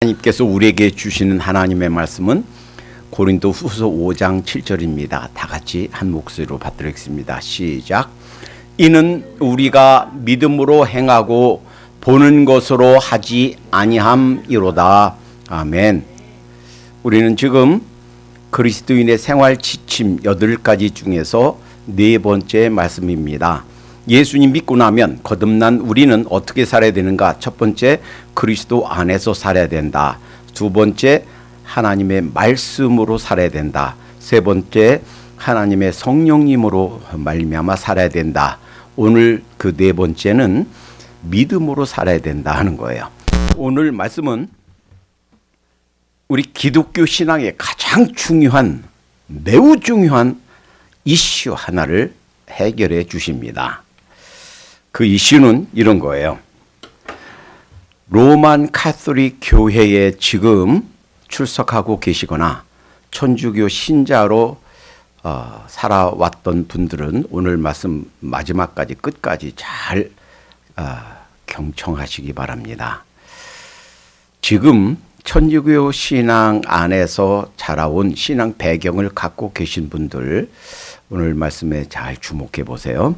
하나님께서 우리에게 주시는 하나님의 말씀은 고린도후서 5장 7절입니다. 다 같이 한 목소리로 받들겠습니다. 시작. 이는 우리가 믿음으로 행하고 보는 것으로 하지 아니함이로다. 아멘. 우리는 지금 그리스도인의 생활 지침 8가지 중에서 4번째 말씀입니다. 예수님 믿고 나면 거듭난 우리는 어떻게 살아야 되는가? 첫 번째, 그리스도 안에서 살아야 된다. 두 번째, 하나님의 말씀으로 살아야 된다. 세 번째, 하나님의 성령님으로 말미암아 살아야 된다. 오늘 그 4번째는 믿음으로 살아야 된다 하는 거예요. 오늘 말씀은 우리 기독교 신앙의 가장 중요한, 매우 중요한 이슈 하나를 해결해 주십니다. 그 이슈는 이런 거예요. 로만 카톨릭 교회에 지금 출석하고 계시거나 천주교 신자로 살아왔던 분들은 오늘 말씀 마지막까지 끝까지 잘 경청하시기 바랍니다. 지금 천주교 신앙 안에서 자라온 신앙 배경을 갖고 계신 분들 오늘 말씀에 잘 주목해 보세요.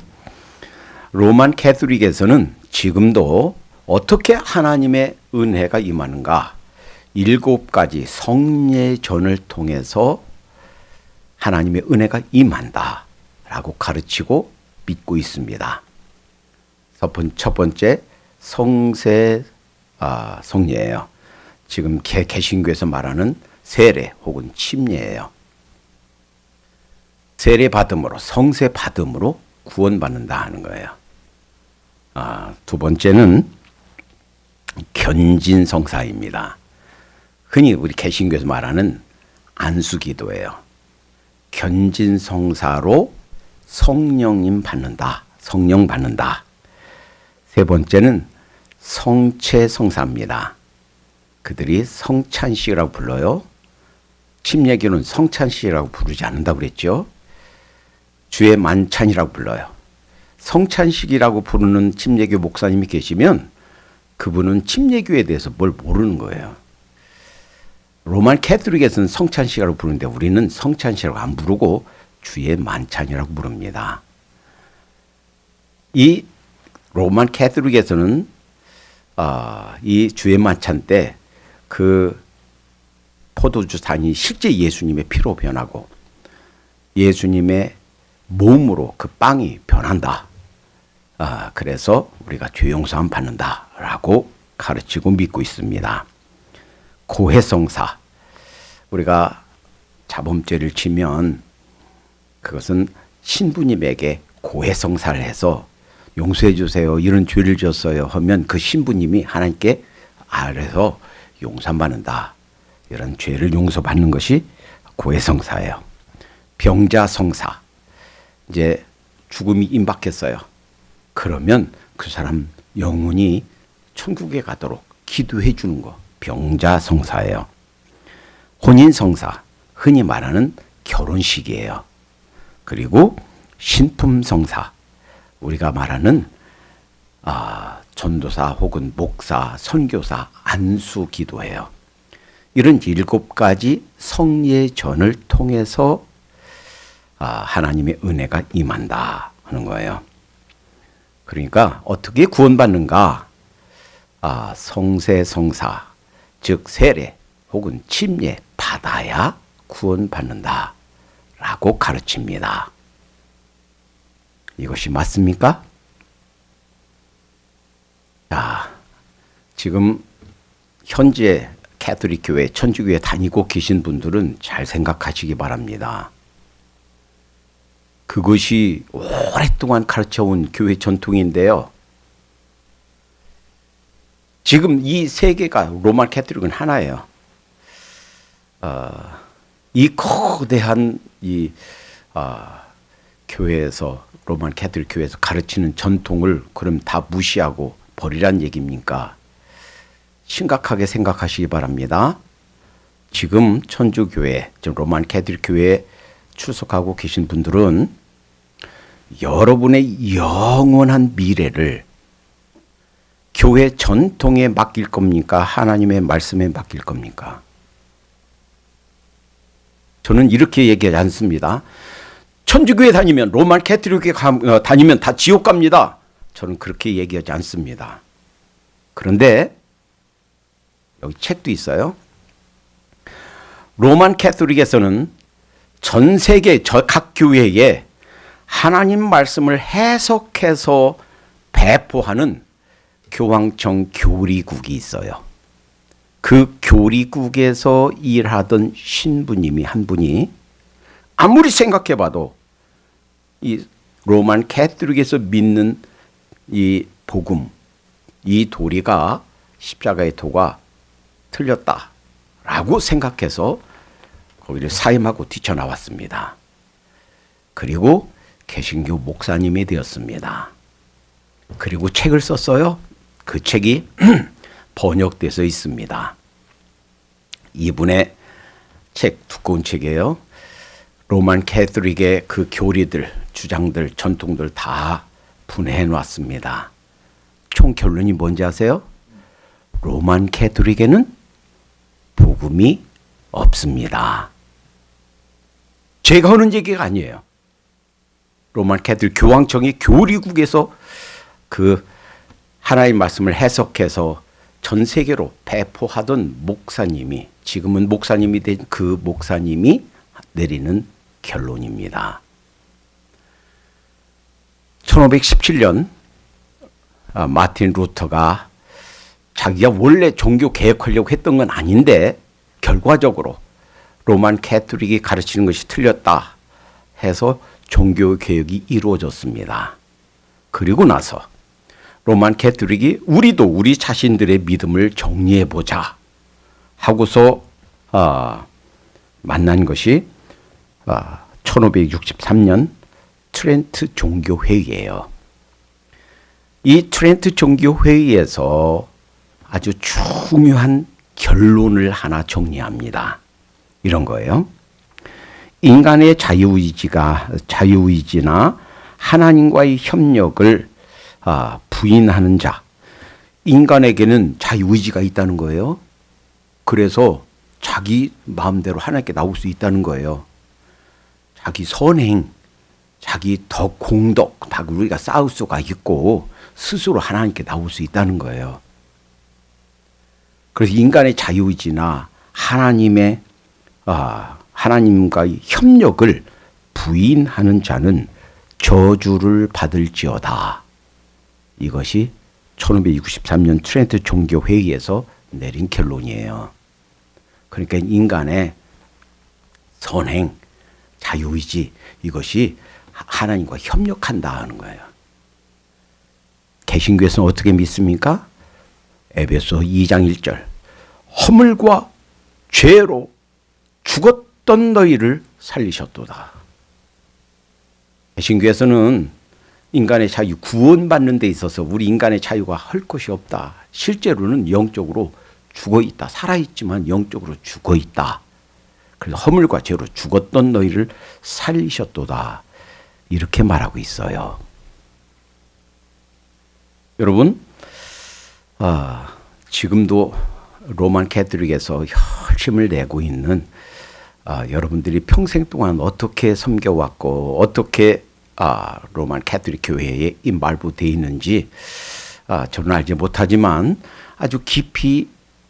로만 캐톨릭에서는 지금도 어떻게 하나님의 은혜가 임하는가? 7가지 성례전을 통해서 하나님의 은혜가 임한다 라고 가르치고 믿고 있습니다. 첫 번째 성례예요. 지금 개신교에서 말하는 세례 혹은 침례예요. 세례 받음으로, 성세 받음으로 구원받는다 하는 거예요. 두 번째는 견진성사입니다. 흔히 우리 개신교에서 말하는 안수기도예요. 견진성사로 성령님 받는다, 성령 받는다. 세 번째는 성체성사입니다. 그들이 성찬식이라고 불러요. 침례교는 성찬식이라고 부르지 않는다고 그랬죠. 주의 만찬이라고 불러요. 성찬식이라고 부르는 침례교 목사님이 계시면 그분은 침례교에 대해서 뭘 모르는 거예요. 로만 캐톨릭에서는 성찬식이라고 부르는데 우리는 성찬식이라고 안 부르고 주의 만찬이라고 부릅니다. 이 로만 캐톨릭에서는 이 주의 만찬 때 그 포도주 잔이 실제 예수님의 피로 변하고 예수님의 몸으로 그 빵이 변한다. 그래서 우리가 죄 용서함 받는다라고 가르치고 믿고 있습니다. 고해성사. 우리가 자범죄를 지면 그것은 신부님에게 고해성사를 해서 용서해 주세요. 이런 죄를 졌어요. 하면 그 신부님이 하나님께 아래서 용서받는다. 이런 죄를 용서받는 것이 고해성사예요. 병자성사. 이제 죽음이 임박했어요. 그러면 그 사람 영혼이 천국에 가도록 기도해 주는 거. 병자성사예요. 혼인성사. 흔히 말하는 결혼식이에요. 그리고 신품성사. 우리가 말하는 전도사 혹은 목사, 선교사, 안수 기도예요. 이런 7가지 성례전을 통해서 하나님의 은혜가 임한다 하는 거예요. 그러니까 어떻게 구원받는가? 성세성사, 즉 세례 혹은 침례 받아야 구원받는다 라고 가르칩니다. 이것이 맞습니까? 자, 지금 현재 캐톨릭 교회, 천주교에 다니고 계신 분들은 잘 생각하시기 바랍니다. 그것이 오랫동안 가르쳐온 교회 전통인데요. 지금 이 세계가 로마 캐톨릭은 하나예요. 이 거대한 교회에서 로마 캐톨릭 교회에서 가르치는 전통을 그럼 다 무시하고 버리란 얘기입니까? 심각하게 생각하시기 바랍니다. 지금 천주교회, 로마 캐톨릭 교회에 출석하고 계신 분들은 여러분의 영원한 미래를 교회 전통에 맡길 겁니까? 하나님의 말씀에 맡길 겁니까? 저는 이렇게 얘기하지 않습니다. 천주교회 다니면, 로만 캐톨릭에 다니면 다 지옥 갑니다. 저는 그렇게 얘기하지 않습니다. 그런데 여기 책도 있어요. 로만 캐톨릭에서는 전 세계 각 교회에 하나님 말씀을 해석해서 배포하는 교황청 교리국이 있어요. 그 교리국에서 일하던 신부님이 한 분이 아무리 생각해봐도 이 로만 캐톨릭에서 믿는 이 복음, 이 도리가 십자가의 도가 틀렸다라고 생각해서 거기를 사임하고 뛰쳐나왔습니다. 그리고 개신교 목사님이 되었습니다. 그리고 책을 썼어요. 그 책이 번역돼서 있습니다. 이분의 책, 두꺼운 책이에요. 로만 캐톨릭의 그 교리들, 주장들, 전통들 다 분해해 놨습니다. 총 결론이 뭔지 아세요? 로만 캐톨릭에는 복음이 없습니다. 제가 하는 얘기가 아니에요. 로만 캐톨릭 교황청이 교리국에서 그 하나님 말씀을 해석해서 전 세계로 배포하던 목사님이, 지금은 목사님이 된 그 목사님이 내리는 결론입니다. 1517년 마틴 루터가 자기가 원래 종교 개혁하려고 했던 건 아닌데 결과적으로 로만 캐톨릭이 가르치는 것이 틀렸다 해서 종교 개혁이 이루어졌습니다. 그리고 나서 로만 캐톨릭이 우리도 우리 자신들의 믿음을 정리해보자 하고서 만난 것이 1563년 트렌트 종교회의예요. 이 트렌트 종교회의에서 아주 중요한 결론을 하나 정리합니다. 이런 거예요. 인간의 자유의지나 하나님과의 협력을 부인하는 자, 인간에게는 자유의지가 있다는 거예요. 그래서 자기 마음대로 하나님께 나올 수 있다는 거예요. 자기 선행, 자기 덕, 공덕 다 우리가 쌓을 수가 있고 스스로 하나님께 나올 수 있다는 거예요. 그래서 인간의 자유의지나 하나님과의 협력을 부인하는 자는 저주를 받을지어다. 이것이 1563년 트렌트 종교회의에서 내린 결론이에요. 그러니까 인간의 선행, 자유의지 이것이 하나님과 협력한다 하는 거예요. 개신교에서는 어떻게 믿습니까? 에베소 2장 1절 허물과 죄로 죽었던 너희를 살리셨도다. 개신교에서는 인간의 자유, 구원받는 데 있어서 우리 인간의 자유가 할 것이 없다. 실제로는 영적으로 죽어 있다. 살아있지만 영적으로 죽어 있다. 그래서 허물과 죄로 죽었던 너희를 살리셨도다. 이렇게 말하고 있어요. 여러분, 지금도 로만 캐톨릭에서 혈심을 내고 있는 여러분들이 평생 동안 어떻게 섬겨왔고 어떻게 로만 캐톨릭 교회에 말부되어 있는지 저는 알지 못하지만 아주 깊이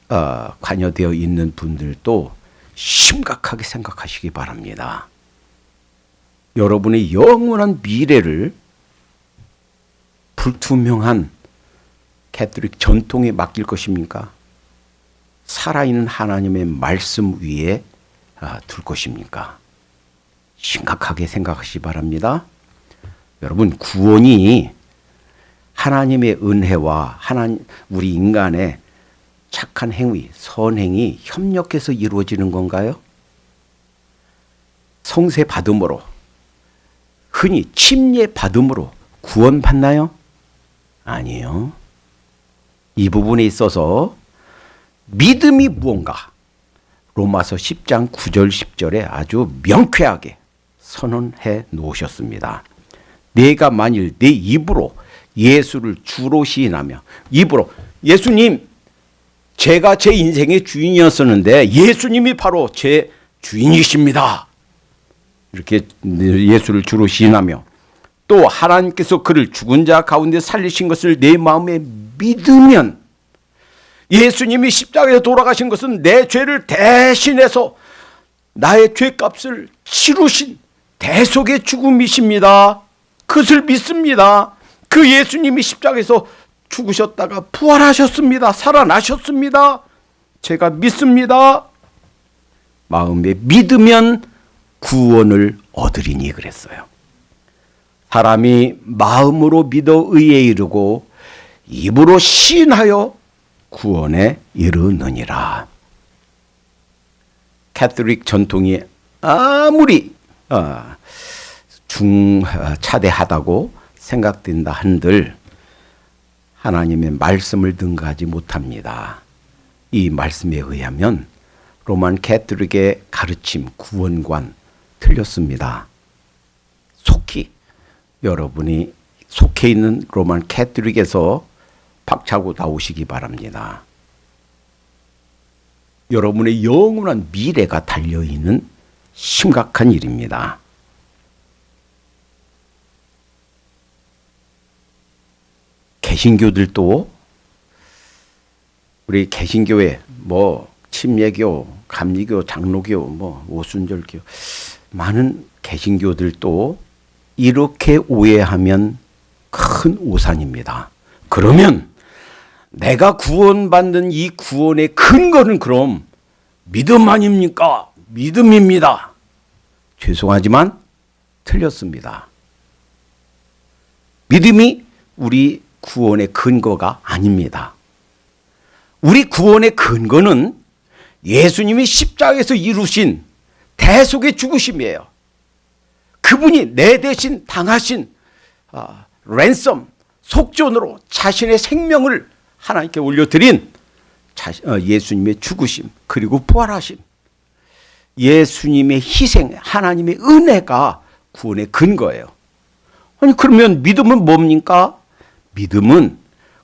관여되어 있는 분들도 심각하게 생각하시기 바랍니다. 여러분의 영원한 미래를 불투명한 캐톨릭 전통에 맡길 것입니까? 살아있는 하나님의 말씀 위에 둘 것입니까? 심각하게 생각하시기 바랍니다. 여러분, 구원이 하나님의 은혜와 우리 인간의 착한 행위, 선행이 협력해서 이루어지는 건가요? 성세 받음으로, 흔히 침례 받음으로 구원받나요? 아니에요. 이 부분에 있어서 믿음이 무언가 로마서 10장 9절 10절에 아주 명쾌하게 선언해 놓으셨습니다. 내가 만일 내 입으로 예수를 주로 시인하며 입으로 예수님, 제가 제 인생의 주인이었었는데 예수님이 바로 제 주인이십니다. 이렇게 예수를 주로 시인하며, 또 하나님께서 그를 죽은 자 가운데 살리신 것을 내 마음에 믿으면, 예수님이 십자가에서 돌아가신 것은 내 죄를 대신해서 나의 죄값을 치루신 대속의 죽음이십니다. 그것을 믿습니다. 그 예수님이 십자가에서 죽으셨다가 부활하셨습니다. 살아나셨습니다. 제가 믿습니다. 마음에 믿으면 구원을 얻으리니 그랬어요. 사람이 마음으로 믿어 의에 이르고 입으로 시인하여 구원에 이르느니라. 캐톨릭 전통이 아무리 중차대하다고 생각된다 한들 하나님의 말씀을 능가하지 못합니다. 이 말씀에 의하면 로만 캐톨릭의 가르침, 구원관 틀렸습니다. 속히 여러분이 속해 있는 로만 캐톨릭에서 박차고 나오시기 바랍니다. 여러분의 영원한 미래가 달려있는 심각한 일입니다. 개신교들도 우리 개신교회 침례교, 감리교, 장로교, 오순절교 많은 개신교들도 이렇게 오해하면 큰 오산입니다. 그러면 내가 구원받는 이 구원의 근거는 그럼 믿음 아닙니까? 믿음입니다. 죄송하지만 틀렸습니다. 믿음이 우리 구원의 근거가 아닙니다. 우리 구원의 근거는 예수님이 십자가에서 이루신 대속의 죽으심이에요. 그분이 내 대신 당하신 랜섬, 속전으로 자신의 생명을 하나님께 올려드린 예수님의 죽으심, 그리고 부활하심, 예수님의 희생, 하나님의 은혜가 구원의 근거예요. 아니 그러면 믿음은 뭡니까? 믿음은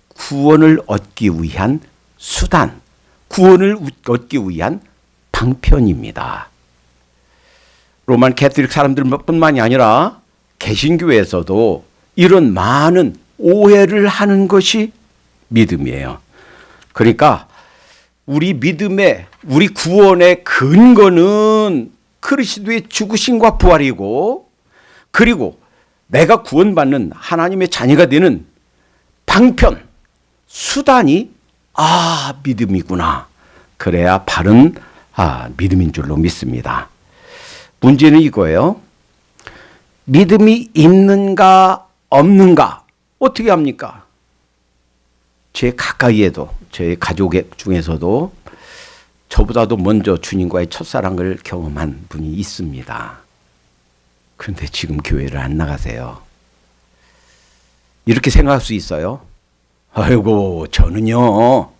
구원을 얻기 위한 수단, 구원을 얻기 위한 방편입니다. 로만 캐톨릭 사람들뿐만이 아니라 개신교에서도 이런 많은 오해를 하는 것이 믿음이에요. 그러니까 우리 믿음의, 우리 구원의 근거는 그리스도의 죽으심과 부활이고, 그리고 내가 구원받는 하나님의 자녀가 되는 방편, 수단이 믿음이구나. 그래야 바른 믿음인 줄로 믿습니다. 문제는 이거예요. 믿음이 있는가 없는가 어떻게 합니까? 제 가까이에도, 제 가족 중에서도 저보다도 먼저 주님과의 첫사랑을 경험한 분이 있습니다. 그런데 지금 교회를 안 나가세요. 이렇게 생각할 수 있어요. 아이고, 저는요,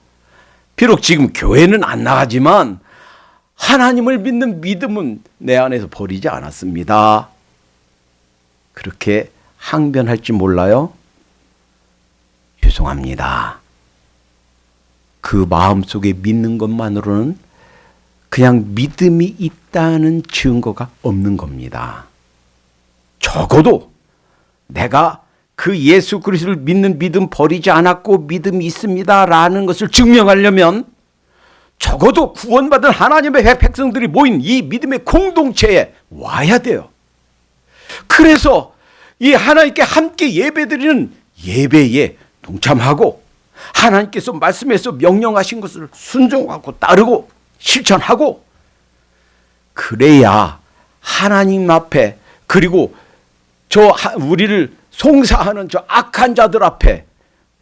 비록 지금 교회는 안 나가지만 하나님을 믿는 믿음은 내 안에서 버리지 않았습니다. 그렇게 항변할지 몰라요? 죄송합니다. 그 마음속에 믿는 것만으로는 그냥 믿음이 있다는 증거가 없는 겁니다. 적어도 내가 그 예수 그리스도를 믿는 믿음 버리지 않았고 믿음이 있습니다라는 것을 증명하려면 적어도 구원받은 하나님의 백성들이 모인 이 믿음의 공동체에 와야 돼요. 그래서 이 하나님께 함께 예배드리는 예배에 동참하고 하나님께서 말씀에서 명령하신 것을 순종하고 따르고 실천하고, 그래야 하나님 앞에, 그리고 우리를 송사하는 저 악한 자들 앞에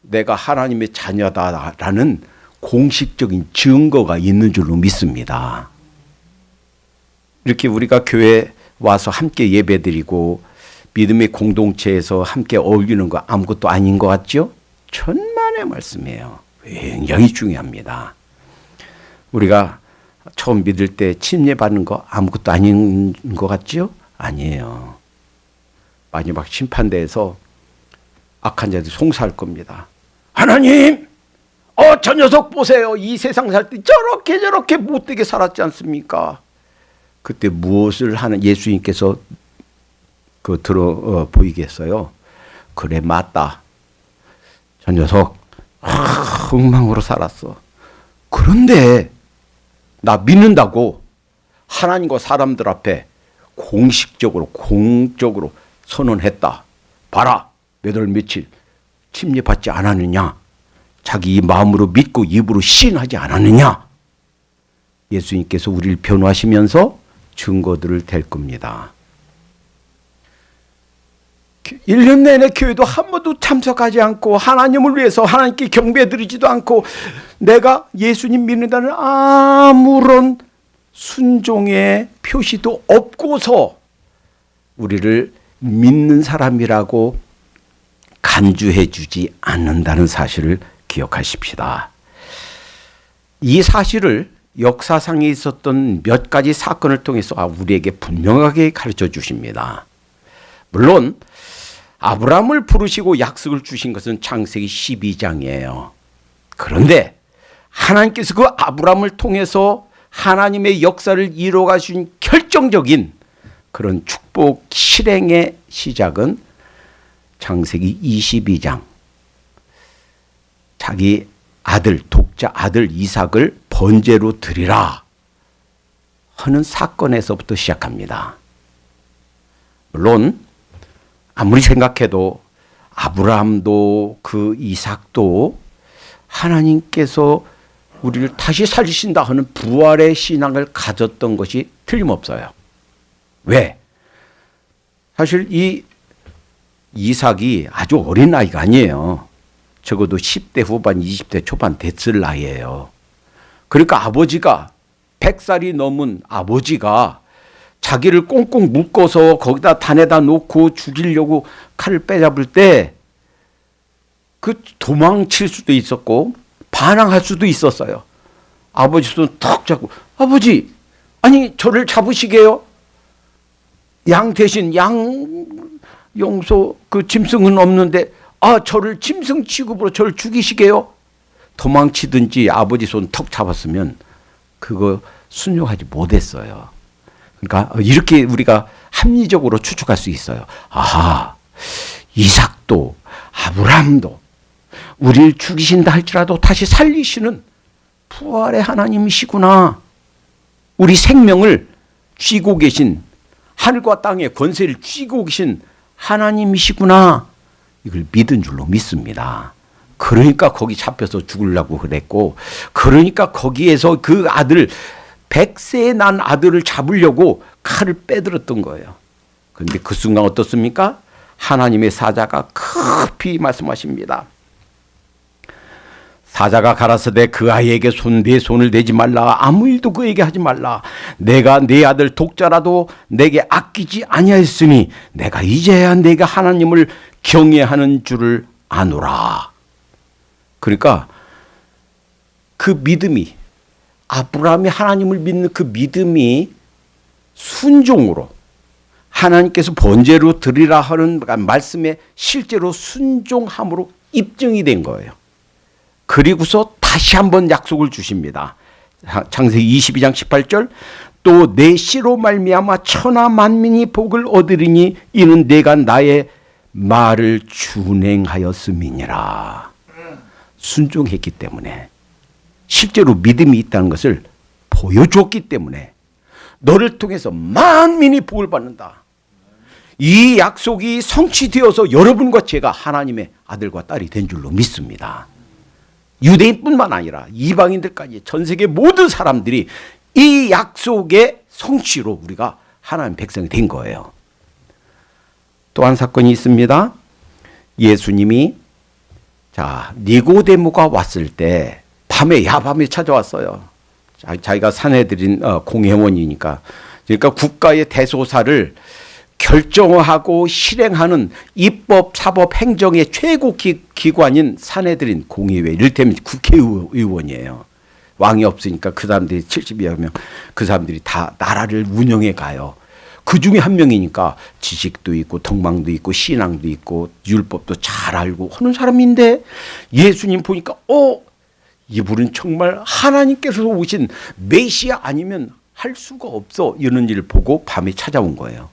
내가 하나님의 자녀다라는 공식적인 증거가 있는 줄로 믿습니다. 이렇게 우리가 교회에 와서 함께 예배드리고 믿음의 공동체에서 함께 어울리는 거 아무것도 아닌 것 같죠? 천만의 말씀이에요. 굉장히 중요합니다. 우리가 처음 믿을 때 침례받는 거 아무것도 아닌 것 같죠? 아니에요. 마지막 심판대에서 악한 자들이 송사할 겁니다. 하나님, 저 녀석 보세요. 이 세상 살 때 저렇게 못되게 살았지 않습니까? 그때 무엇을 하는 예수님께서 보이겠어요? 그래, 맞다. 저 녀석 엉망으로 살았어. 그런데 나 믿는다고 하나님과 사람들 앞에 공식적으로 공적으로 선언했다. 봐라, 몇 월 며칠 침례받지 않았느냐? 자기 마음으로 믿고 입으로 시인하지 않았느냐? 예수님께서 우리를 변호하시면서 증거들을 댈 겁니다. 1년 내내 교회도 한 번도 참석하지 않고 하나님을 위해서 하나님께 경배드리지도 않고 내가 예수님 믿는다는 아무런 순종의 표시도 없고서 우리를 믿는 사람이라고 간주해 주지 않는다는 사실을 기억하십시다. 이 사실을 역사상에 있었던 몇 가지 사건을 통해서 우리에게 분명하게 가르쳐 주십니다. 물론 아브라함을 부르시고 약속을 주신 것은 창세기 12장이에요. 그런데 하나님께서 그 아브라함을 통해서 하나님의 역사를 이루어가신 결정적인 그런 축복 실행의 시작은 창세기 22장, 자기 아들, 독자 아들 이삭을 번제로 드리라 하는 사건에서부터 시작합니다. 물론 아무리 생각해도 아브라함도 그 이삭도 하나님께서 우리를 다시 살리신다 하는 부활의 신앙을 가졌던 것이 틀림없어요. 왜? 사실 이 이삭이 아주 어린 나이가 아니에요. 적어도 10대 후반, 20대 초반 됐을 나이예요. 그러니까 아버지가 100살이 넘은 아버지가 자기를 꽁꽁 묶어서 거기다 단에다 놓고 죽이려고 칼을 빼잡을 때 그 도망칠 수도 있었고 반항할 수도 있었어요. 아버지 손 턱 잡고, 아버지, 아니 저를 잡으시게요? 양 대신 용소 그 짐승은 없는데 저를 짐승 취급으로 저를 죽이시게요? 도망치든지 아버지 손 턱 잡았으면 그거 순종하지 못했어요. 그러니까 이렇게 우리가 합리적으로 추측할 수 있어요. 아하, 이삭도 아브라함도 우리를 죽이신다 할지라도 다시 살리시는 부활의 하나님이시구나. 우리 생명을 쥐고 계신, 하늘과 땅의 권세를 쥐고 계신 하나님이시구나. 이걸 믿은 줄로 믿습니다. 그러니까 거기 잡혀서 죽으려고 그랬고, 그러니까 거기에서 그 아들, 100세에 난 아들을 잡으려고 칼을 빼들었던 거예요. 그런데 그 순간 어떻습니까? 하나님의 사자가 급히 말씀하십니다. 사자가 가라사대 그 아이에게 내 손을 대지 말라. 아무 일도 그에게 하지 말라. 내가 네 아들 독자라도 내게 아끼지 아니하였으니 내가 이제야 내가 하나님을 경외하는 줄을 아노라. 그러니까 그 믿음이, 아브라함이 하나님을 믿는 그 믿음이 순종으로 하나님께서 번제로 드리라 하는 말씀에 실제로 순종함으로 입증이 된 거예요. 그리고서 다시 한번 약속을 주십니다. 창세기 22장 18절, 또 내 씨로 말미암아 천하 만민이 복을 얻으리니 이는 내가 나의 말을 준행하였음이니라. 순종했기 때문에, 실제로 믿음이 있다는 것을 보여줬기 때문에 너를 통해서 만민이 복을 받는다. 이 약속이 성취되어서 여러분과 제가 하나님의 아들과 딸이 된 줄로 믿습니다. 유대인뿐만 아니라 이방인들까지 전 세계 모든 사람들이 이 약속의 성취로 우리가 하나님 백성이 된 거예요. 또 한 사건이 있습니다. 예수님이 니고데모가 왔을 때 야밤에 찾아왔어요. 자기가 사내들인 공회원이니까. 그러니까 국가의 대소사를 결정하고 실행하는 입법, 사법, 행정의 최고 기관인 사내들인 공의회, 이를테면 국회의원이에요. 왕이 없으니까 그 사람들이 70여 명, 그 사람들이 다 나라를 운영해 가요. 그 중에 한 명이니까 지식도 있고 덕망도 있고 신앙도 있고 율법도 잘 알고 하는 사람인데, 예수님 보니까 이분은 정말 하나님께서 오신 메시아 아니면 할 수가 없어. 이런 일을 보고 밤에 찾아온 거예요.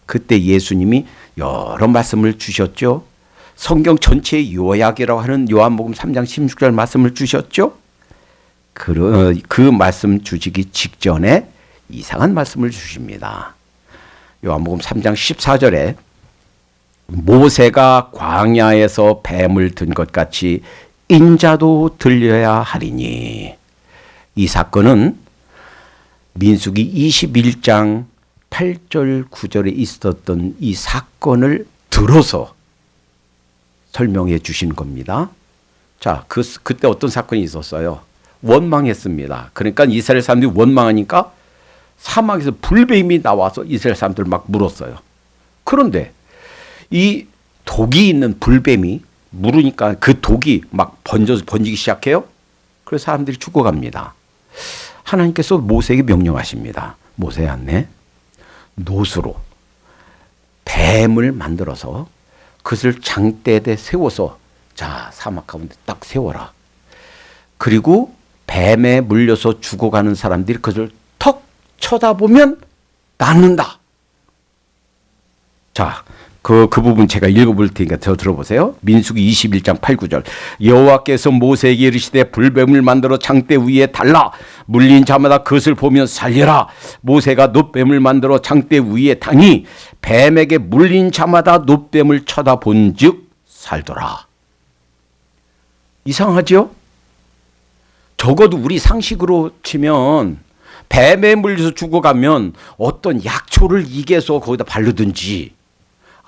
그때 예수님이 여러 말씀을 주셨죠. 성경 전체의 요약이라고 하는 요한복음 3장 16절 말씀을 주셨죠. 그 말씀 주시기 직전에 이상한 말씀을 주십니다. 요한복음 3장 14절에 모세가 광야에서 뱀을 든 것 같이 인자도 들려야 하리니. 이 사건은 민수기 21장 8절 9절에 있었던 이 사건을 들어서 설명해 주신 겁니다. 자, 그때 어떤 사건이 있었어요? 원망했습니다. 그러니까 이스라엘 사람들이 원망하니까 사막에서 불뱀이 나와서 이스라엘 사람들 막 물었어요. 그런데 이 독이 있는 불뱀이 물으니까 그 독이 막 번지기 시작해요. 그래서 사람들이 죽어갑니다. 하나님께서 모세에게 명령하십니다. 모세야, 네 노수로 뱀을 만들어서 그것을 장대에 세워서 자, 사막 가운데 딱 세워라. 그리고 뱀에 물려서 죽어가는 사람들이 그것을 턱 쳐다보면 낫는다. 자, 그 부분 제가 읽어볼 테니까 더 들어보세요. 민수기 21장 8, 9절. 여호와께서 모세에게 이르시되 불뱀을 만들어 장대 위에 달라 물린 자마다 그것을 보면 살려라. 모세가 놋뱀을 만들어 장대 위에 다니 뱀에게 물린 자마다 놋뱀을 쳐다본 즉 살더라. 이상하죠? 적어도 우리 상식으로 치면 뱀에 물려서 죽어가면 어떤 약초를 이겨서 거기다 바르든지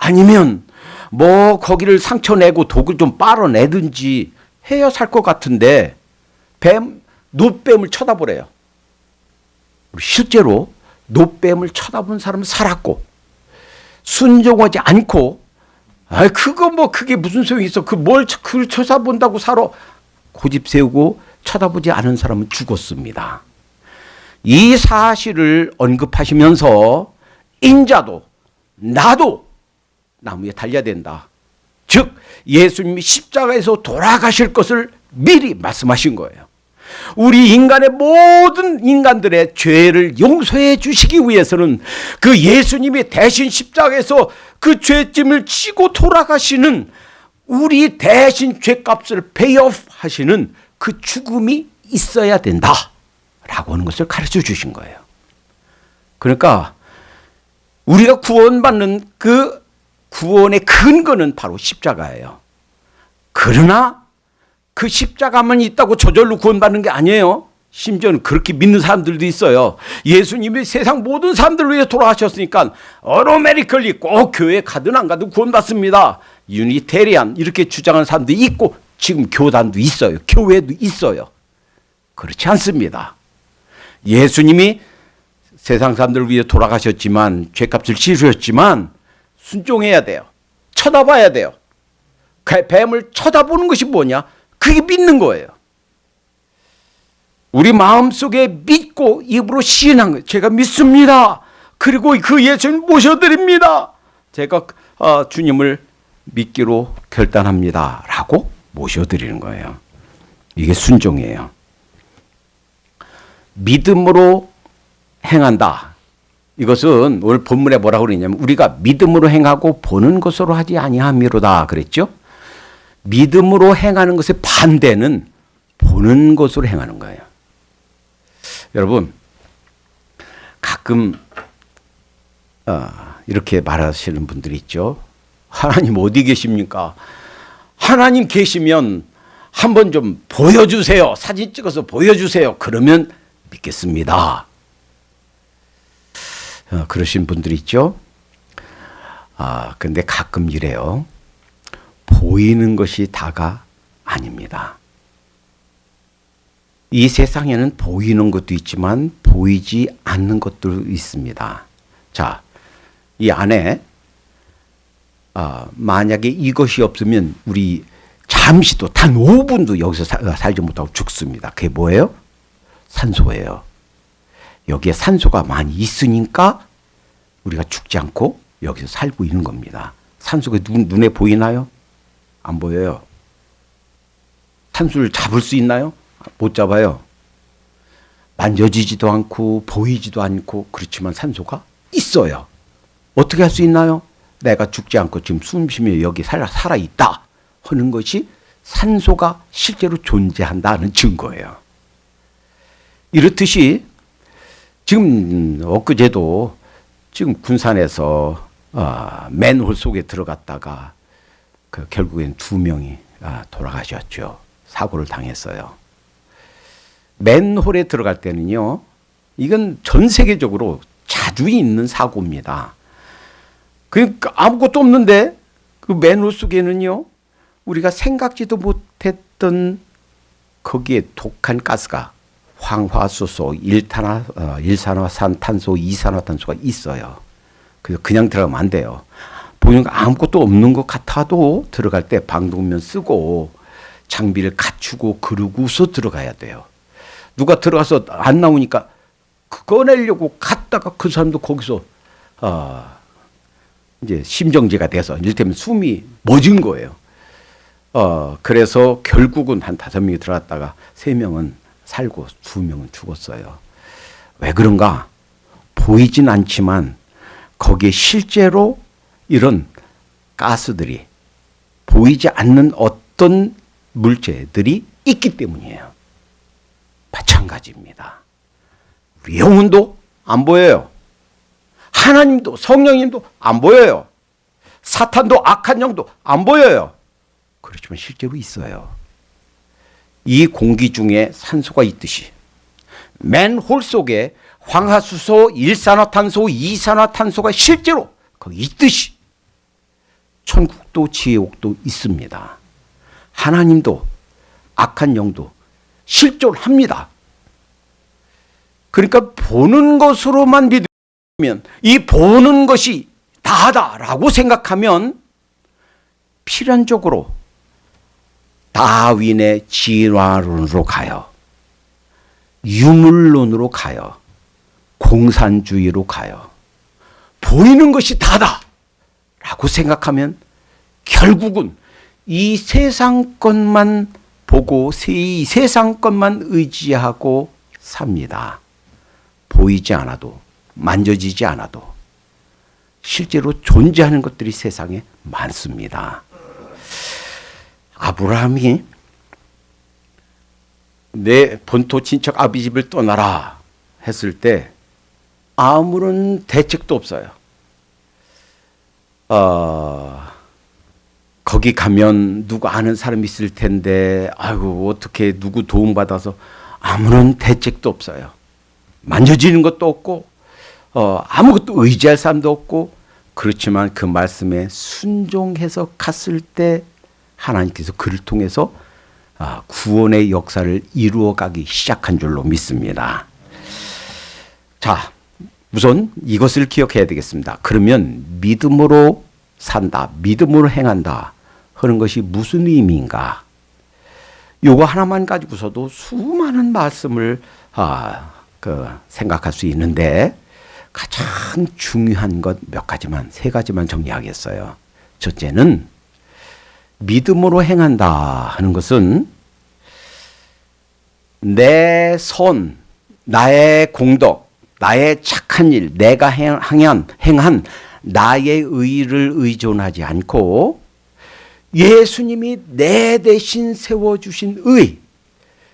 아니면 뭐 거기를 상처 내고 독을 좀 빨아내든지 해야 살 것 같은데 놋뱀을 쳐다보래요. 실제로 놋뱀을 쳐다본 사람은 살았고 순종하지 않고 그게 무슨 소용이 있어. 그걸 쳐다본다고 살아. 고집 세우고 쳐다보지 않은 사람은 죽었습니다. 이 사실을 언급하시면서 인자도 나도 나무에 달려야 된다. 즉 예수님이 십자가에서 돌아가실 것을 미리 말씀하신 거예요. 우리 인간의 모든 인간들의 죄를 용서해 주시기 위해서는 그 예수님이 대신 십자가에서 그 죄짐을 지고 돌아가시는 우리 대신 죄값을 페이오프 하시는 그 죽음이 있어야 된다라고 하는 것을 가르쳐 주신 거예요. 그러니까 우리가 구원받는 그 구원의 근거는 바로 십자가예요. 그러나 그 십자가만 있다고 저절로 구원받는 게 아니에요. 심지어는 그렇게 믿는 사람들도 있어요. 예수님이 세상 모든 사람들을 위해 돌아가셨으니까 어로메리컬리 꼭 교회에 가든 안 가든 구원받습니다. 유니테리안 이렇게 주장하는 사람도 있고 지금 교단도 있어요. 교회도 있어요. 그렇지 않습니다. 예수님이 세상 사람들을 위해 돌아가셨지만 죄값을 치르셨지만 순종해야 돼요. 쳐다봐야 돼요. 뱀을 쳐다보는 것이 뭐냐? 그게 믿는 거예요. 우리 마음속에 믿고 입으로 시인한 거예요. 제가 믿습니다. 그리고 그 예수님 모셔드립니다. 제가 주님을 믿기로 결단합니다. 라고 모셔드리는 거예요. 이게 순종이에요. 믿음으로 행한다. 이것은 오늘 본문에 뭐라고 그러냐면 우리가 믿음으로 행하고 보는 것으로 하지 아니함이로다 그랬죠. 믿음으로 행하는 것의 반대는 보는 것으로 행하는 거예요. 여러분 가끔 이렇게 말하시는 분들이 있죠. 하나님 어디 계십니까? 하나님 계시면 한번 좀 보여주세요. 사진 찍어서 보여주세요. 그러면 믿겠습니다. 그러신 분들이 있죠. 근데 가끔 이래요. 보이는 것이 다가 아닙니다. 이 세상에는 보이는 것도 있지만 보이지 않는 것도 있습니다. 자, 이 안에 만약에 이것이 없으면 우리 잠시도 단 5분도 여기서 살지 못하고 죽습니다. 그게 뭐예요? 산소예요. 여기에 산소가 많이 있으니까 우리가 죽지 않고 여기서 살고 있는 겁니다. 산소가 눈에 보이나요? 안 보여요. 산소를 잡을 수 있나요? 못 잡아요. 만져지지도 않고 보이지도 않고 그렇지만 산소가 있어요. 어떻게 할 수 있나요? 내가 죽지 않고 지금 숨쉬며 여기 살아있다 하는 것이 산소가 실제로 존재한다는 증거예요. 이렇듯이 지금 엊그제도 지금 군산에서 맨홀 속에 들어갔다가 결국엔 2명이 돌아가셨죠. 사고를 당했어요. 맨홀에 들어갈 때는요, 이건 전 세계적으로 자주 있는 사고입니다. 그러니까 아무것도 없는데 그 맨홀 속에는요, 우리가 생각지도 못했던 거기에 독한 가스가 황화수소, 일산화탄소, 이산화탄소가 있어요. 그래서 그냥 들어가면 안 돼요. 보니까 아무것도 없는 것 같아도 들어갈 때 방독면 쓰고 장비를 갖추고 그러고서 들어가야 돼요. 누가 들어가서 안 나오니까 꺼내려고 갔다가 그 사람도 거기서 이제 심정지가 돼서 이를테면 숨이 멎은 거예요. 그래서 결국은 한 5명이 들어갔다가 3명은 살고 2명은 죽었어요. 왜 그런가? 보이진 않지만 거기에 실제로 이런 가스들이 보이지 않는 어떤 물체들이 있기 때문이에요. 마찬가지입니다. 우리 영혼도 안 보여요. 하나님도 성령님도 안 보여요. 사탄도 악한 영도 안 보여요. 그렇지만 실제로 있어요. 이 공기 중에 산소가 있듯이 맨홀 속에 황화수소, 일산화탄소, 이산화탄소가 실제로 거기 있듯이 천국도 지옥도 있습니다. 하나님도 악한 영도 실존합니다. 그러니까 보는 것으로만 믿으면 이 보는 것이 다다라고 생각하면 필연적으로 다윈의 진화론으로 가요. 유물론으로 가요. 공산주의로 가요. 보이는 것이 다다라고 생각하면 결국은 이 세상 것만 보고 이 세상 것만 의지하고 삽니다. 보이지 않아도 만져지지 않아도 실제로 존재하는 것들이 세상에 많습니다. 아브라함이 내 본토 친척 아비 집을 떠나라 했을 때 아무런 대책도 없어요. 거기 가면 누구 아는 사람 있을 텐데 아이고 어떻게 누구 도움받아서 아무런 대책도 없어요. 만져지는 것도 없고 아무것도 의지할 사람도 없고 그렇지만 그 말씀에 순종해서 갔을 때 하나님께서 그를 통해서 구원의 역사를 이루어가기 시작한 줄로 믿습니다. 자, 우선 이것을 기억해야 되겠습니다. 그러면 믿음으로 산다, 믿음으로 행한다 하는 것이 무슨 의미인가? 요거 하나만 가지고서도 수많은 말씀을 생각할 수 있는데 가장 중요한 것 몇 가지만, 3가지만 정리하겠어요. 첫째는 믿음으로 행한다 하는 것은 내 선, 나의 공덕, 나의 착한 일, 내가 행한 나의 의를 의존하지 않고 예수님이 내 대신 세워주신 의,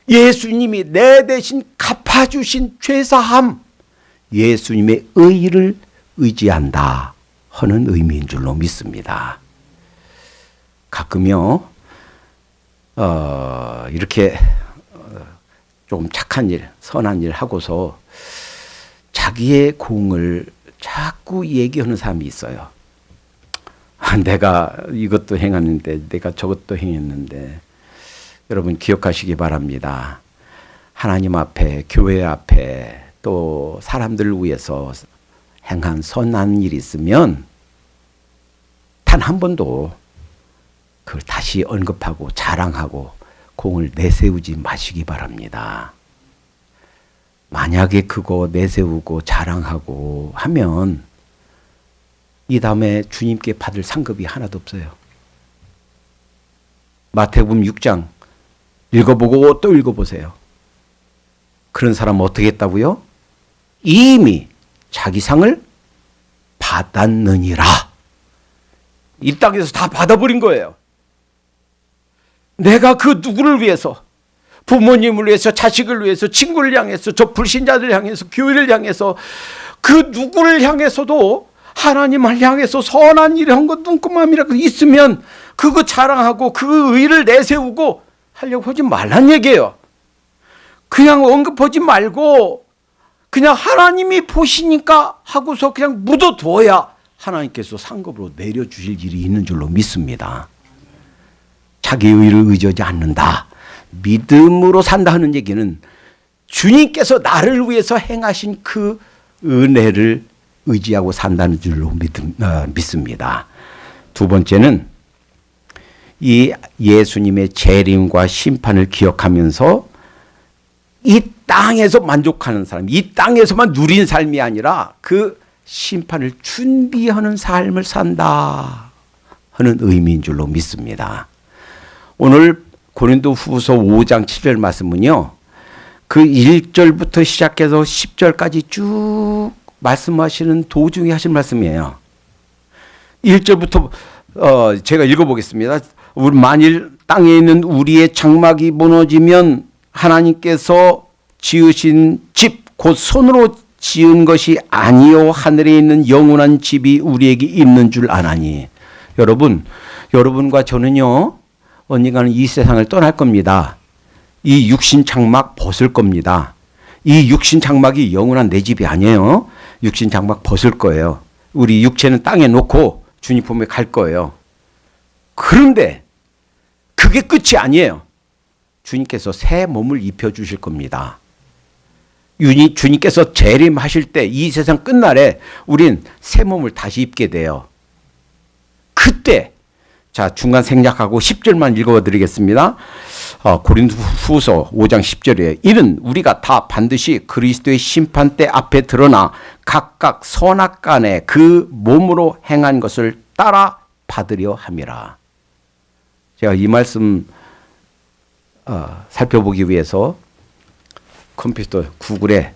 예수님이 내 대신 갚아주신 죄사함, 예수님의 의를 의지한다 하는 의미인 줄로 믿습니다. 가끔요, 이렇게 좀 착한 일, 선한 일 하고서 자기의 공을 자꾸 얘기하는 사람이 있어요. 내가 이것도 행했는데, 내가 저것도 행했는데. 여러분 기억하시기 바랍니다. 하나님 앞에, 교회 앞에, 또 사람들을 위해서 행한 선한 일이 있으면 단 한 번도 그걸 다시 언급하고 자랑하고 공을 내세우지 마시기 바랍니다. 만약에 그거 내세우고 자랑하고 하면 이 다음에 주님께 받을 상급이 하나도 없어요. 마태복음 6장 읽어보고 또 읽어보세요. 그런 사람은 어떻게 했다고요? 이미 자기 상을 받았느니라. 이 땅에서 다 받아버린 거예요. 내가 그 누구를 위해서, 부모님을 위해서, 자식을 위해서, 친구를 향해서, 저 불신자들 향해서, 교회를 향해서, 그 누구를 향해서도 하나님을 향해서 선한 일을 한 것 눈꼽만이라도 있으면 그거 자랑하고 그 의를 내세우고 하려고 하지 말란 얘기예요. 그냥 언급하지 말고 그냥 하나님이 보시니까 하고서 그냥 묻어둬야 하나님께서 상급으로 내려주실 일이 있는 줄로 믿습니다. 자기 의를 의지하지 않는다. 믿음으로 산다 하는 얘기는 주님께서 나를 위해서 행하신 그 은혜를 의지하고 산다는 줄로 믿습니다. 두 번째는 이 예수님의 재림과 심판을 기억하면서 이 땅에서 만족하는 삶, 이 땅에서만 누린 삶이 아니라 그 심판을 준비하는 삶을 산다 하는 의미인 줄로 믿습니다. 오늘 고린도후서 5장 7절 말씀은요, 그 1절부터 시작해서 10절까지 쭉 말씀하시는 도중에 하신 말씀이에요. 1절부터 제가 읽어보겠습니다. 만일 땅에 있는 우리의 장막이 무너지면 하나님께서 지으신 집, 곧 손으로 지은 것이 아니요 하늘에 있는 영원한 집이 우리에게 있는 줄 아나니. 여러분과 저는요, 언젠가는 이 세상을 떠날 겁니다. 이 육신 장막 벗을 겁니다. 이 육신 장막이 영원한 내 집이 아니에요. 육신 장막 벗을 거예요. 우리 육체는 땅에 놓고 주님 품에 갈 거예요. 그런데 그게 끝이 아니에요. 주님께서 새 몸을 입혀주실 겁니다. 주님께서 재림하실 때 이 세상 끝날에 우린 새 몸을 다시 입게 돼요. 그때, 자, 중간 생략하고 10절만 읽어드리겠습니다. 고린도후서 5장 10절이에요. 이는 우리가 다 반드시 그리스도의 심판대 앞에 드러나 각각 선악간에 그 몸으로 행한 것을 따라 받으려 함이라. 제가 이 말씀 살펴보기 위해서 컴퓨터 구글에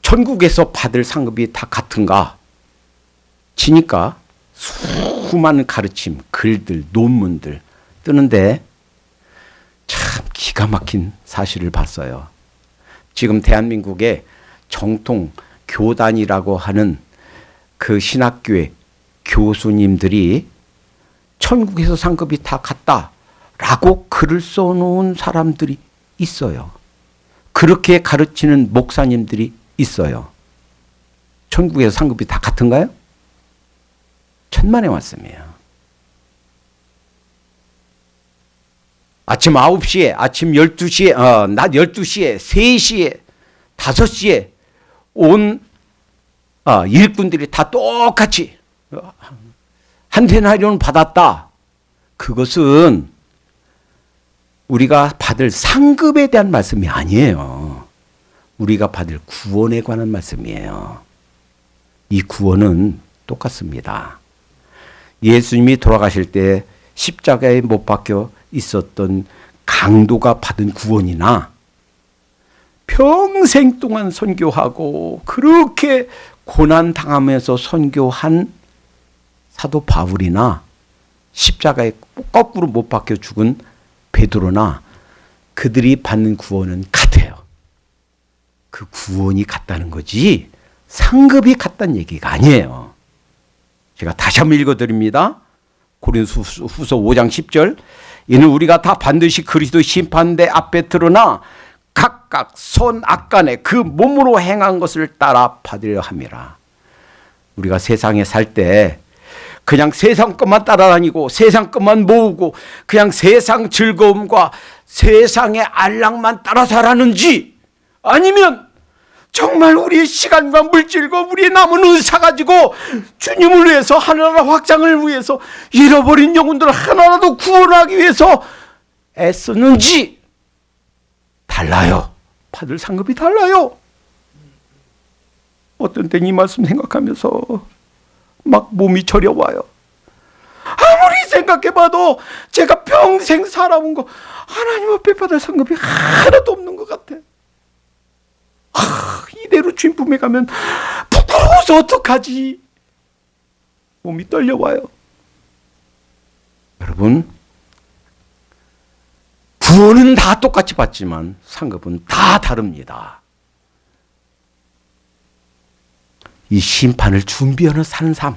천국에서 받을 상급이 다 같은가 치니까 수많은 가르침, 글들, 논문들 뜨는데 참 기가 막힌 사실을 봤어요. 지금 대한민국의 정통 교단이라고 하는 그 신학교의 교수님들이 천국에서 상급이 다 같다라고 글을 써놓은 사람들이 있어요. 그렇게 가르치는 목사님들이 있어요. 천국에서 상급이 다 같은가요? 천만의 말씀이에요. 아침 9시에, 아침 12시에, 낮 12시에, 3시에, 5시에 온 일꾼들이 다 똑같이 한 데나리온 받았다. 그것은 우리가 받을 상급에 대한 말씀이 아니에요. 우리가 받을 구원에 관한 말씀이에요. 이 구원은 똑같습니다. 예수님이 돌아가실 때 십자가에 못 박혀 있었던 강도가 받은 구원이나 평생 동안 선교하고 그렇게 고난당하면서 선교한 사도 바울이나 십자가에 거꾸로 못 박혀 죽은 베드로나 그들이 받는 구원은 같아요. 그 구원이 같다는 거지 상급이 같다는 얘기가 아니에요. 제가 다시 한번 읽어드립니다. 고린도후서 5장 10절. 이는 우리가 다 반드시 그리스도의 심판대 앞에 드러나 각각 선악간에 그 몸으로 행한 것을 따라 받으려 함이라. 우리가 세상에 살 때 그냥 세상 것만 따라다니고 세상 것만 모으고 그냥 세상 즐거움과 세상의 안락만 따라 살았는지, 아니면 정말 우리의 시간과 물질과 우리의 남은 은사 가지고 주님을 위해서, 하늘나라 확장을 위해서, 잃어버린 영혼들을 하나라도 구원하기 위해서 애썼는지 달라요. 받을 상급이 달라요. 어떤 때는 이 말씀 생각하면서 막 몸이 저려와요. 아무리 생각해봐도 제가 평생 살아온 거 하나님 앞에 받을 상급이 하나도 없는 것 같아. 이대로 주님 품에 가면 부끄러워서 어떡하지? 몸이 떨려와요. 여러분, 구원은 다 똑같이 받지만 상급은 다 다릅니다. 이 심판을 준비하는 사는 삶,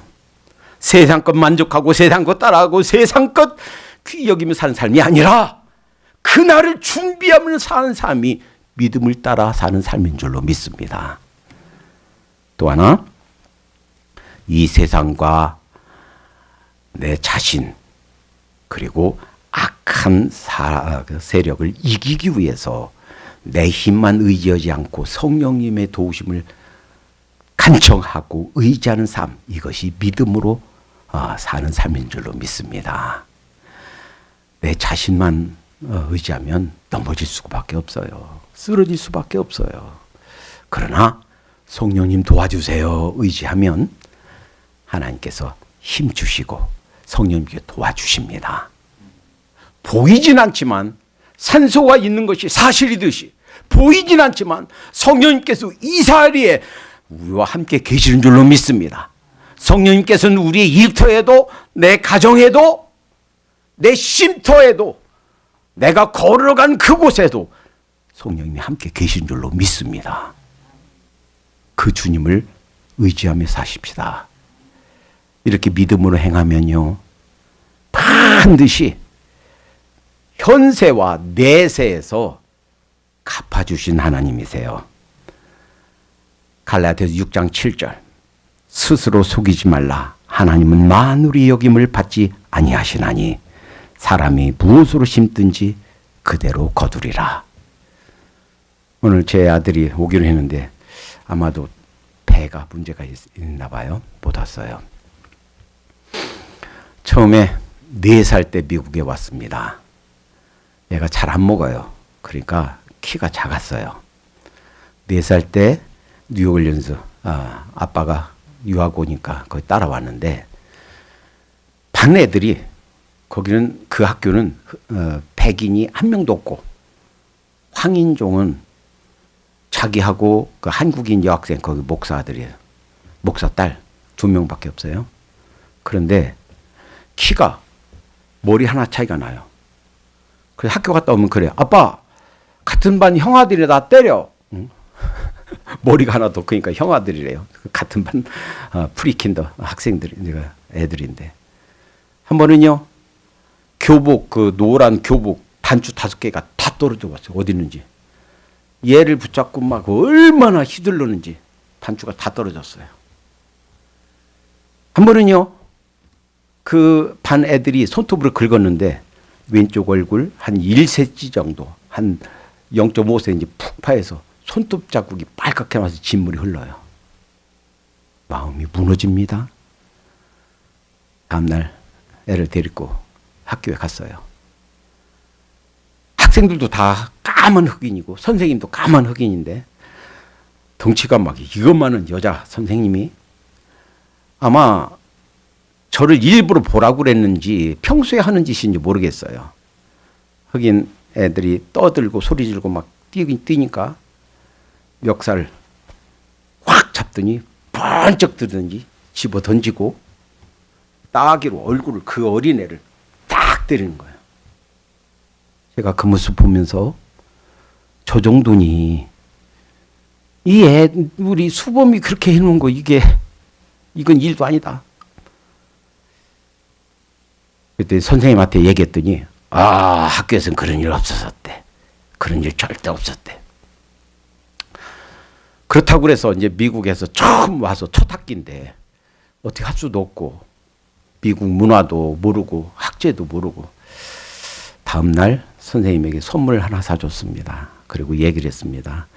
세상 것 만족하고 세상 것 따라하고 세상 것 귀히 여기며 사는 삶이 아니라 그날을 준비하며 사는 삶이 믿음을 따라 사는 삶인 줄로 믿습니다. 또 하나, 이 세상과 내 자신 그리고 악한 세력을 이기기 위해서 내 힘만 의지하지 않고 성령님의 도우심을 간청하고 의지하는 삶, 이것이 믿음으로 사는 삶인 줄로 믿습니다. 내 자신만 의지하면 넘어질 수밖에 없어요. 쓰러질 수밖에 없어요. 그러나 성령님 도와주세요 의지하면 하나님께서 힘 주시고 성령님께 도와주십니다. 보이진 않지만 산소가 있는 것이 사실이듯이 보이진 않지만 성령님께서 이 자리에 우리와 함께 계시는 줄로 믿습니다. 성령님께서는 우리의 일터에도 내 가정에도 내 쉼터에도 내가 걸어간 그곳에도 성령님이 함께 계신 줄로 믿습니다. 그 주님을 의지하며 사십시다. 이렇게 믿음으로 행하면요, 반드시 현세와 내세에서 갚아주신 하나님이세요. 갈라디아서 6장 7절, 스스로 속이지 말라. 하나님은 만물이 여김을 받지 아니하시나니 사람이 무엇으로 심든지 그대로 거두리라. 오늘 제 아들이 오기로 했는데 아마도 배가 문제가 있나 봐요. 못 왔어요. 처음에 4살 때 미국에 왔습니다. 얘가 잘 안 먹어요. 그러니까 키가 작았어요. 4살 때 뉴올리언스 아빠가 유학 오니까 거기 따라왔는데 반 애들이 거기는 그 학교는 백인이 한 명도 없고 황인종은 자기하고 그 한국인 여학생 거기 목사 아들이에요. 목사 딸 2명밖에 없어요. 그런데 키가 머리 하나 차이가 나요. 그래서 학교 갔다 오면 그래. 아빠 같은 반 형아들이 나 때려. 응? 머리가 하나 더 크니까 형아들이래요. 같은 반 프리킨더 학생들 애들인데 한 번은요 교복 그 노란 교복 단추 5개가 다 떨어져 왔어요. 어디 있는지. 얘를 붙잡고 막 얼마나 휘둘르는지 단추가 다 떨어졌어요. 한 번은요 그 반 애들이 손톱으로 긁었는데 왼쪽 얼굴 한 1cm 정도 한 0.5cm 푹 파여서 손톱 자국이 빨갛게 나서 진물이 흘러요. 마음이 무너집니다. 다음날 애를 데리고 학교에 갔어요. 학생들도 다 까만 흑인이고 선생님도 까만 흑인인데 덩치가 막 이것만한 여자 선생님이 아마 저를 일부러 보라고 그랬는지 평소에 하는 짓인지 모르겠어요. 흑인 애들이 떠들고 소리 지르고 막 뛰니까 멱살 확 잡더니 번쩍 들더니 집어 던지고 따귀로 얼굴을 그 어린애를 딱 때리는 거예요. 제가 그 모습 보면서 저 정도니 우리 수범이 그렇게 해놓은 거 이건 일도 아니다. 그때 선생님한테 얘기했더니 학교에서는 그런 일 없었대. 그런 일 절대 없었대. 그렇다고 그래서 이제 미국에서 처음 와서 첫 학기인데 어떻게 할 수도 없고 미국 문화도 모르고 학제도 모르고 다음날 선생님에게 선물 하나 사줬습니다. 그리고 얘기를 했습니다.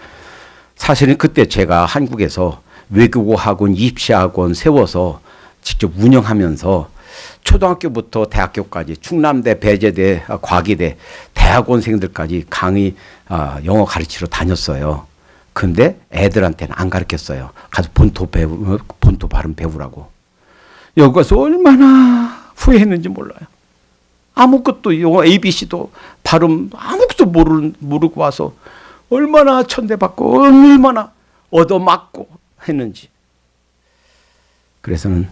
사실은 그때 제가 한국에서 외국어 학원, 입시학원 세워서 직접 운영하면서 초등학교부터 대학교까지 충남대, 배제대, 과기대, 대학원생들까지 강의 영어 가르치러 다녔어요. 근데 애들한테는 안 가르쳤어요. 가서 본토 발음 배우라고. 여기 가서 얼마나 후회했는지 몰라요. 아무것도 영어 ABC도 발음 아무것도 모르고 와서 얼마나 천대받고 얼마나 얻어맞고 했는지. 그래서는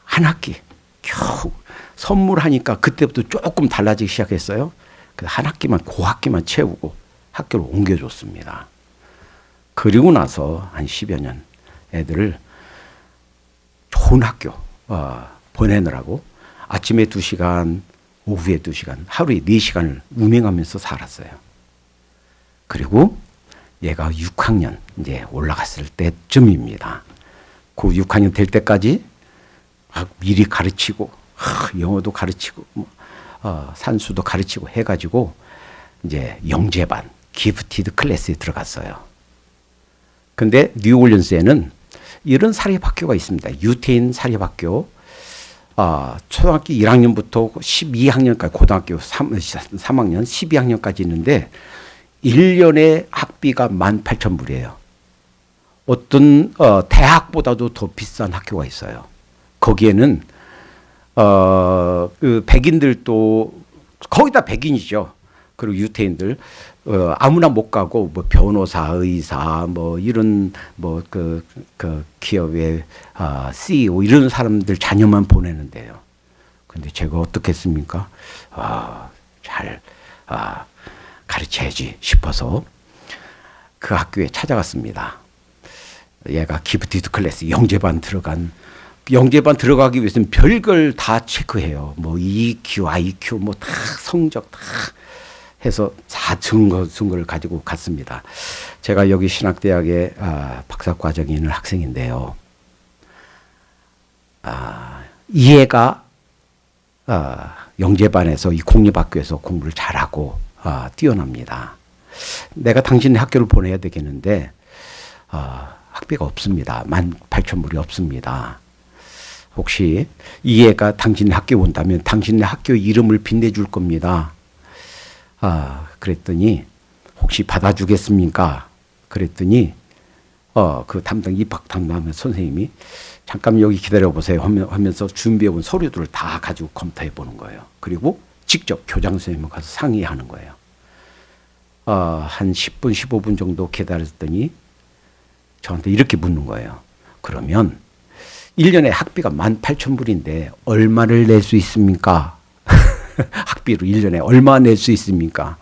한 학기 겨우 선물하니까 그때부터 조금 달라지기 시작했어요. 한 학기만 고학기만 채우고 학교를 옮겨줬습니다. 그리고 나서 한 10여 년 애들을 좋은 학교 보내느라고 아침에 2시간, 오후에 2시간, 하루에 4시간을 운행하면서 살았어요. 그리고 얘가 6학년 이제 올라갔을 때쯤입니다. 그 6학년 될 때까지 막 미리 가르치고 영어도 가르치고 산수도 가르치고 해가지고 이제 영재반 기프티드 클래스에 들어갔어요. 근데 뉴올리언스에는 이런 사립학교가 있습니다. 유태인 사립학교. 초등학교 1학년부터 12학년까지 고등학교 3학년 12학년까지 있는데 1년에 학비가 18,000불이에요. 어떤 대학보다도 더 비싼 학교가 있어요. 거기에는 그 백인들도 거의 다 백인이죠. 그리고 유태인들 아무나 못 가고 뭐 변호사, 의사, 뭐 이런 뭐 그 기업의 CEO 이런 사람들 자녀만 보내는데요. 근데 제가 어떻게 했습니까? 잘 가르쳐야지 싶어서 그 학교에 찾아갔습니다. 얘가 기프티드 클래스 영재반 들어가기 위해서는 별걸 다 체크해요. 뭐 EQ, IQ 뭐 다 성적 다 해서 다 증거를 가지고 갔습니다. 제가 여기 신학대학에 박사과정에 있는 학생인데요. 이 애가 영재반에서 이 공립학교에서 공부를 잘하고 뛰어납니다. 내가 당신의 학교를 보내야 되겠는데 학비가 없습니다. 18,000불이 없습니다. 혹시 이 애가 당신의 학교에 온다면 당신의 학교 이름을 빛내줄 겁니다. 그랬더니 혹시 받아주겠습니까? 그랬더니 그 입학 담당 선생님이 잠깐 여기 기다려보세요 하면서 준비해온 서류들을 다 가지고 검토해 보는 거예요. 그리고 직접 교장 선생님과 가서 상의하는 거예요. 한 10분 15분 정도 기다렸더니 저한테 이렇게 묻는 거예요. 그러면 1년에 학비가 18,000불인데 얼마를 낼 수 있습니까? 학비로 1년에 얼마 낼 수 있습니까?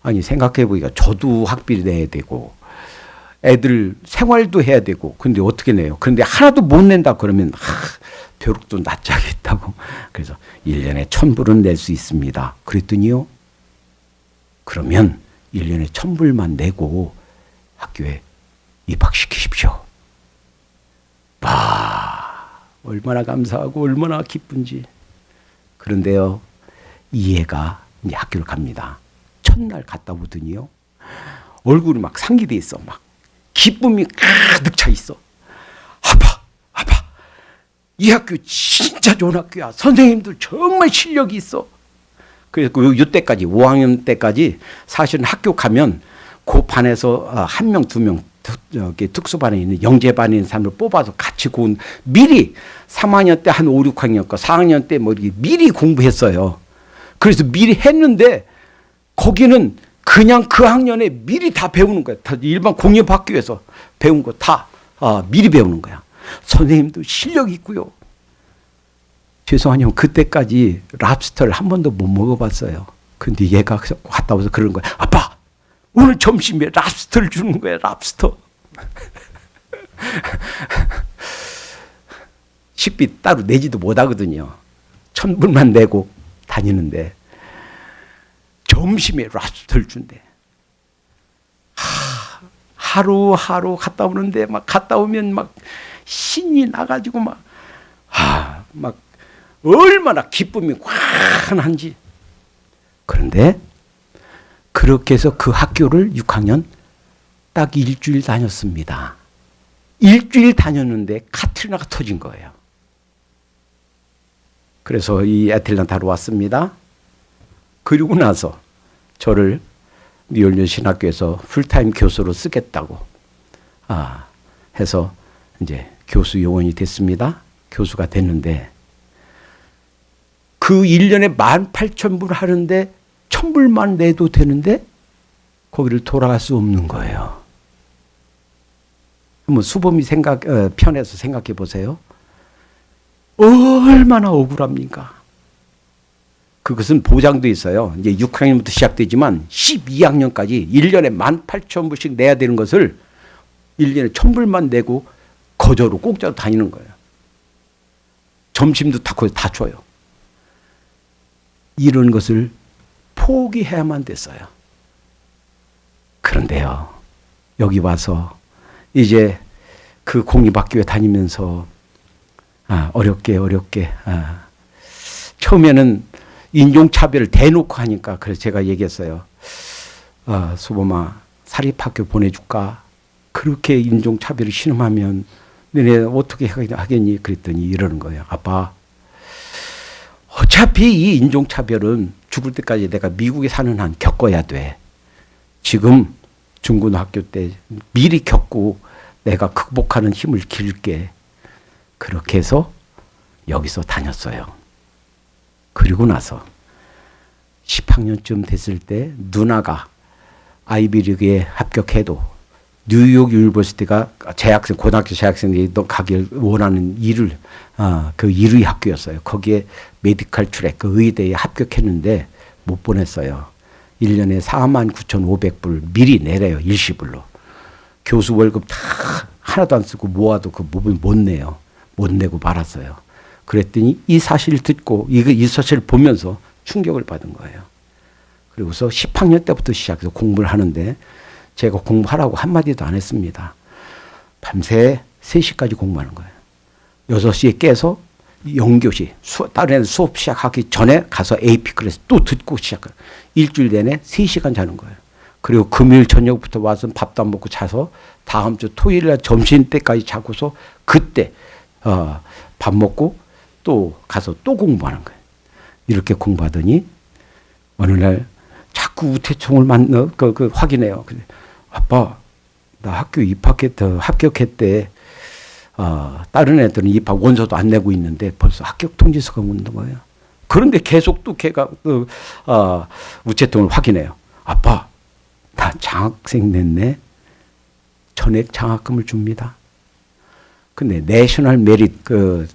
아니 생각해 보니까 저도 학비를 내야 되고 애들 생활도 해야 되고 근데 어떻게 내요? 그런데 하나도 못 낸다 그러면 벼룩도 낯짝있다고. 그래서 1년에 1,000불은 낼 수 있습니다. 그랬더니요. 그러면 1년에 1,000불만 내고 학교에 입학시키십시오. 얼마나 감사하고 얼마나 기쁜지. 그런데요. 이 애가 이제 학교를 갑니다. 첫날 갔다 오더니요. 얼굴이 막 상기돼 있어. 막 기쁨이 가득 차 있어. 아빠, 이 학교 진짜 좋은 학교야. 선생님들 정말 실력이 있어. 그래서 이때까지 5학년 때까지 사실은 학교 가면 그 반에서 1명, 2명 특수반에 있는 영재반에 있는 사람을 뽑아서 같이 미리 3학년 때 한 5, 6학년 거 4학년 때 뭐 미리 공부했어요. 그래서 미리 했는데 거기는 그냥 그 학년에 미리 다 배우는 거야. 다 일반 공립학교에서 배운 거 다 미리 배우는 거야. 선생님도 실력이 있고요. 죄송하지만 그때까지 랍스터를 한 번도 못 먹어봤어요. 근데 얘가 갔다 와서 그러는 거야. 아빠, 오늘 점심에 랍스터를 주는 거야. 랍스터. 식비 따로 내지도 못하거든요. 1,000불만 내고 다니는데 점심에 랍스터를 준대. 하루하루 갔다 오는데 막 갔다 오면 막 신이 나가지고 막 얼마나 기쁨이 환한지. 그런데 그렇게 해서 그 학교를 6학년 딱 일주일 다녔습니다. 일주일 다녔는데 카트리나가 터진 거예요. 그래서 이 애틀랜타로 왔습니다. 그리고 나서 저를 뉴올리언스 신학교에서 풀타임 교수로 쓰겠다고 해서 이제 교수 요원이 됐습니다. 교수가 됐는데 그 그 1년에 18,000불 하는데 1,000불만 내도 되는데 거기를 돌아갈 수 없는 거예요. 한번 수범이 편해서 생각해 보세요. 얼마나 억울합니까? 그것은 보장도 있어요. 이제 6학년부터 시작되지만 12학년까지 1년에 18,000불씩 내야 되는 것을 1년에 1,000불만 내고 거저로 공짜로 다니는 거예요. 점심도 다 줘요. 이런 것을 포기해야만 됐어요. 그런데요, 여기 와서 이제 그 공립학교에 다니면서 어렵게 처음에는 인종차별을 대놓고 하니까 그래서 제가 얘기했어요. 수범아, 사립학교 보내줄까? 그렇게 인종차별을 신음하면 너네 어떻게 하겠니? 그랬더니 이러는 거예요. 아빠, 어차피 이 인종차별은 죽을 때까지 내가 미국에 사는 한 겪어야 돼. 지금 중고등학교 때 미리 겪고 내가 극복하는 힘을 기를게. 그렇게 해서 여기서 다녔어요. 그리고 나서 10학년쯤 됐을 때 누나가 아이비리그에 합격해도 뉴욕 유니버시티가 고등학교 재학생들이 가길 원하는 그 1위 학교였어요. 거기에 메디컬 트랙, 그 의대에 합격했는데 못 보냈어요. 1년에 49,500불 미리 내래요. 일시불로. 교수 월급 다 하나도 안 쓰고 모아도 그 못 내요. 못 내고 말았어요. 그랬더니 이 사실을 듣고 이 사실을 보면서 충격을 받은 거예요. 그리고서 10학년 때부터 시작해서 공부를 하는데 제가 공부하라고 한마디도 안 했습니다. 밤새 3시까지 공부하는 거예요. 6시에 깨서 영교시, 다른 애들 수업 시작하기 전에 가서 AP 클래스 또 듣고 시작해요. 일주일 내내 3시간 자는 거예요. 그리고 금요일 저녁부터 와서 밥도 안 먹고 자서 다음 주 토요일 날 점심 때까지 자고서 그때 밥 먹고 또 가서 또 공부하는 거예요. 이렇게 공부하더니 어느 날 자꾸 우태총을 확인해요. 아빠, 나 학교 합격했대. 다른 애들은 입학 원서도 안 내고 있는데 벌써 합격 통지서가 오는 거예요. 그런데 계속 또 걔가 우체통을 확인해요. 아빠, 나 장학생 냈네. 전액 장학금을 줍니다. 근데 내셔널 메릿 그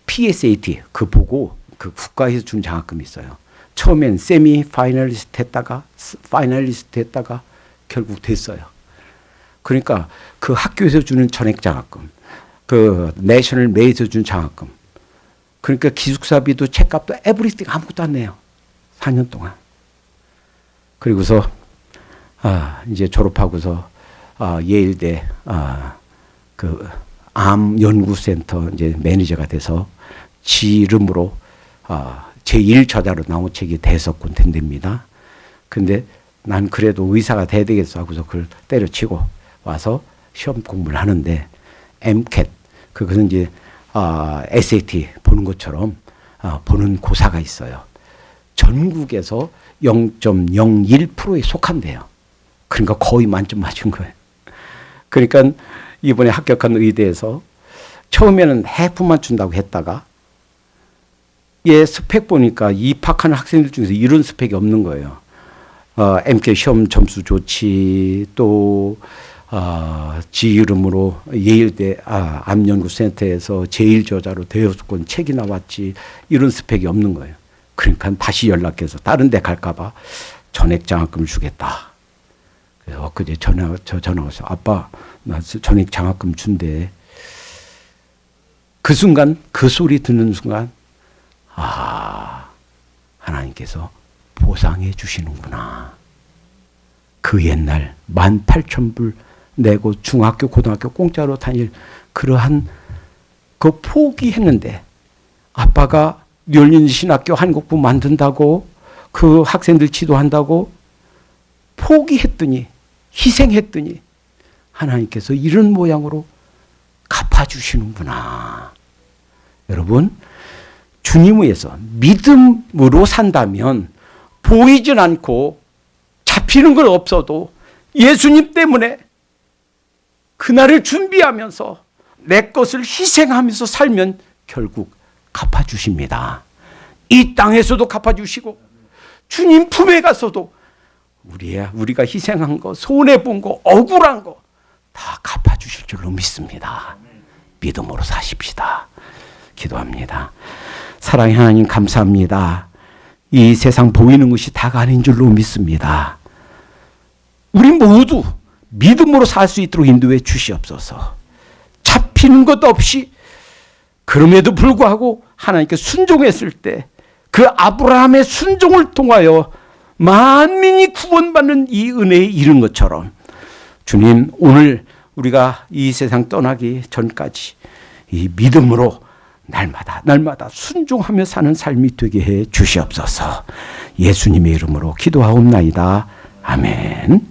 PSAT 그 보고 그 국가에서 준 장학금이 있어요. 처음엔 세미 파이널리스트 했다가 파이널리스트 했다가 결국 됐어요. 그러니까 그 학교에서 주는 전액 장학금, 그 내셔널 메이트에서 준 장학금, 그러니까 기숙사비도 책값도 에브리띵 아무것도 안 내요. 4년 동안. 그리고서 이제 졸업하고서 예일대 그 암 연구센터 이제 매니저가 돼서 지 이름으로 제1저자로 나온 책이 대석권 된답니다. 근데 난 그래도 의사가 돼야 되겠어 하고서 그걸 때려치고 와서 시험 공부를 하는데 MCAT, 그것은 이제 SAT 보는 것처럼 보는 고사가 있어요. 전국에서 0.01%에 속한대요. 그러니까 거의 만점 맞은 거예요. 그러니까 이번에 합격한 의대에서 처음에는 해프만 준다고 했다가 스펙 보니까 입학하는 학생들 중에서 이런 스펙이 없는 거예요. MCAT 시험 점수 좋지, 또 지 이름으로 예일대 암연구센터에서 제1저자로 대여수권 책이 나왔지, 이런 스펙이 없는 거예요. 그러니까 다시 연락해서 다른 데 갈까 봐 전액 장학금을 주겠다. 그래서 엊그제 전화 와서 아빠, 나 전액 장학금 준대. 그 순간, 그 소리 듣는 순간 하나님께서 보상해 주시는구나. 그 옛날 18,000불 내고 중학교, 고등학교 공짜로 다닐 그러한 그 포기했는데 아빠가 멸륜신학교 한국부 만든다고 그 학생들 지도한다고 포기했더니 희생했더니 하나님께서 이런 모양으로 갚아주시는구나. 여러분, 주님 위해서 믿음으로 산다면 보이진 않고 잡히는 건 없어도 예수님 때문에 그날을 준비하면서 내 것을 희생하면서 살면 결국 갚아주십니다. 이 땅에서도 갚아주시고 주님 품에 가서도 우리가 희생한 거, 손해본 거, 억울한 거 다 갚아주실 줄로 믿습니다. 믿음으로 사십시다. 기도합니다. 사랑의 하나님 감사합니다. 이 세상 보이는 것이 다가 아닌 줄로 믿습니다. 우리 모두 믿음으로 살 수 있도록 인도해 주시옵소서. 잡히는 것 없이 그럼에도 불구하고 하나님께 순종했을 때 그 아브라함의 순종을 통하여 만민이 구원받는 이 은혜에 이른 것처럼 주님, 오늘 우리가 이 세상 떠나기 전까지 이 믿음으로 날마다 순종하며 사는 삶이 되게 해 주시옵소서. 예수님의 이름으로 기도하옵나이다. 아멘.